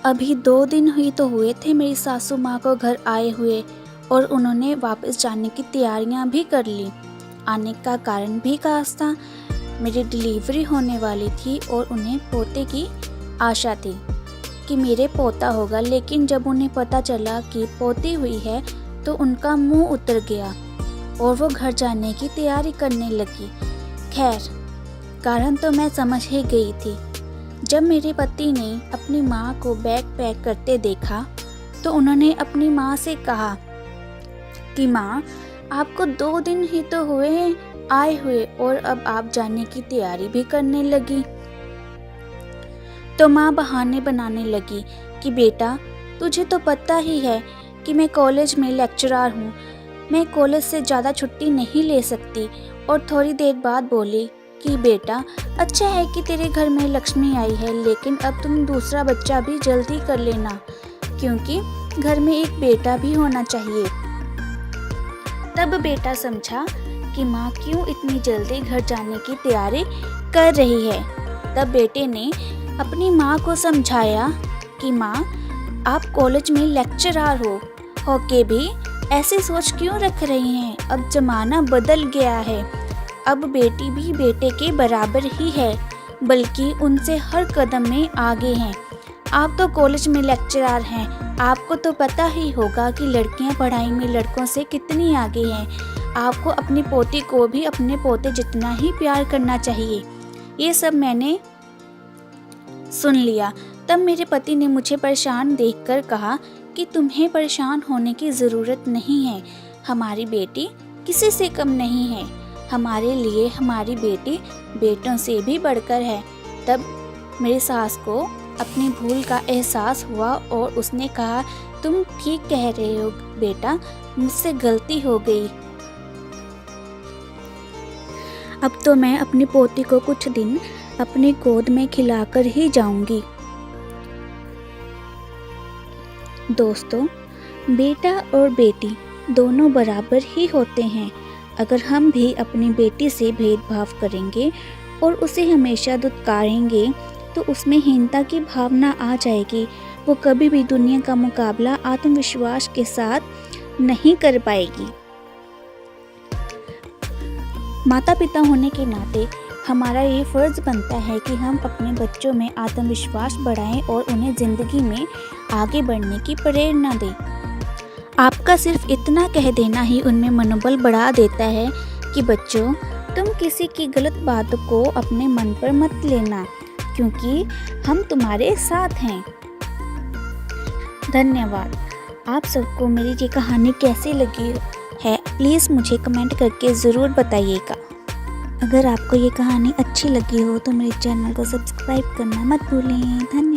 अभी 2 दिन ही तो हुए थे मेरी सासू माँ को घर आए हुए और उन्होंने वापस जाने की तैयारियां भी कर ली। आने का कारण भी खास था, मेरी डिलीवरी होने वाली थी और उन्हें पोते की आशा थी कि मेरे पोता होगा, लेकिन जब उन्हें पता चला कि पोती हुई है तो उनका मुंह उतर गया और वो घर जाने की तैयारी करने लगी। खैर, कारण तो मैं समझ ही गई थी। जब मेरे पति ने अपनी माँ को बैग पैक करते देखा तो उन्होंने अपनी माँ से कहा कि माँ, आपको 2 दिन ही तो हुए हैं आए हुए और अब आप जाने की तैयारी भी करने लगी। तो माँ बहाने बनाने लगी कि बेटा, तुझे तो पता ही है कि मैं कॉलेज में लेक्चरर हूँ, मैं कॉलेज से ज़्यादा छुट्टी नहीं ले सकती। और थोड़ी देर बाद बोली कि बेटा, अच्छा है कि तेरे घर में लक्ष्मी आई है, लेकिन अब तुम दूसरा बच्चा भी जल्दी कर लेना, क्योंकि घर में एक बेटा भी होना चाहिए। तब बेटा समझा कि माँ क्यों इतनी जल्दी घर जाने की तैयारी कर रही है। तब बेटे ने अपनी माँ को समझाया कि माँ, आप कॉलेज में लेक्चरर हो के भी ऐसी सोच क्यों रख रही हैं? अब ज़माना बदल गया है, अब बेटी भी बेटे के बराबर ही है, बल्कि उनसे हर कदम में आगे हैं। आप तो कॉलेज में लेक्चरर हैं, आपको तो पता ही होगा कि लड़कियां पढ़ाई में लड़कों से कितनी आगे हैं। आपको अपनी पोती को भी अपने पोते जितना ही प्यार करना चाहिए। ये सब मैंने सुन लिया। तब मेरे पति ने मुझे परेशान देखकर कहा कि तुम्हें परेशान होने की ज़रूरत नहीं है, हमारी बेटी किसी से कम नहीं है, हमारे लिए हमारी बेटी बेटों से भी बढ़कर है। तब मेरी सास को अपनी भूल का एहसास हुआ और उसने कहा, तुम ठीक कह रहे हो बेटा, मुझसे गलती हो गई। अब तो मैं अपनी पोती को कुछ दिन अपनी गोद में खिलाकर ही जाऊंगी। दोस्तों, बेटा और बेटी दोनों बराबर ही होते हैं। अगर हम भी अपनी बेटी से भेदभाव करेंगे और उसे हमेशा दुत्कारेंगे तो उसमें हीनता की भावना आ जाएगी। वो कभी भी दुनिया का मुकाबला आत्मविश्वास के साथ नहीं कर पाएगी। माता पिता होने के नाते हमारा ये फ़र्ज़ बनता है कि हम अपने बच्चों में आत्मविश्वास बढ़ाएं और उन्हें ज़िंदगी में आगे बढ़ने की प्रेरणा दें। आपका सिर्फ इतना कह देना ही उनमें मनोबल बढ़ा देता है कि बच्चों, तुम किसी की गलत बात को अपने मन पर मत लेना, क्योंकि हम तुम्हारे साथ हैं। धन्यवाद। आप सबको मेरी ये कहानी कैसी लगी है, प्लीज़ मुझे कमेंट करके ज़रूर बताइएगा। अगर आपको ये कहानी अच्छी लगी हो तो मेरे चैनल को सब्सक्राइब करना मत भूलें। धन्यवाद।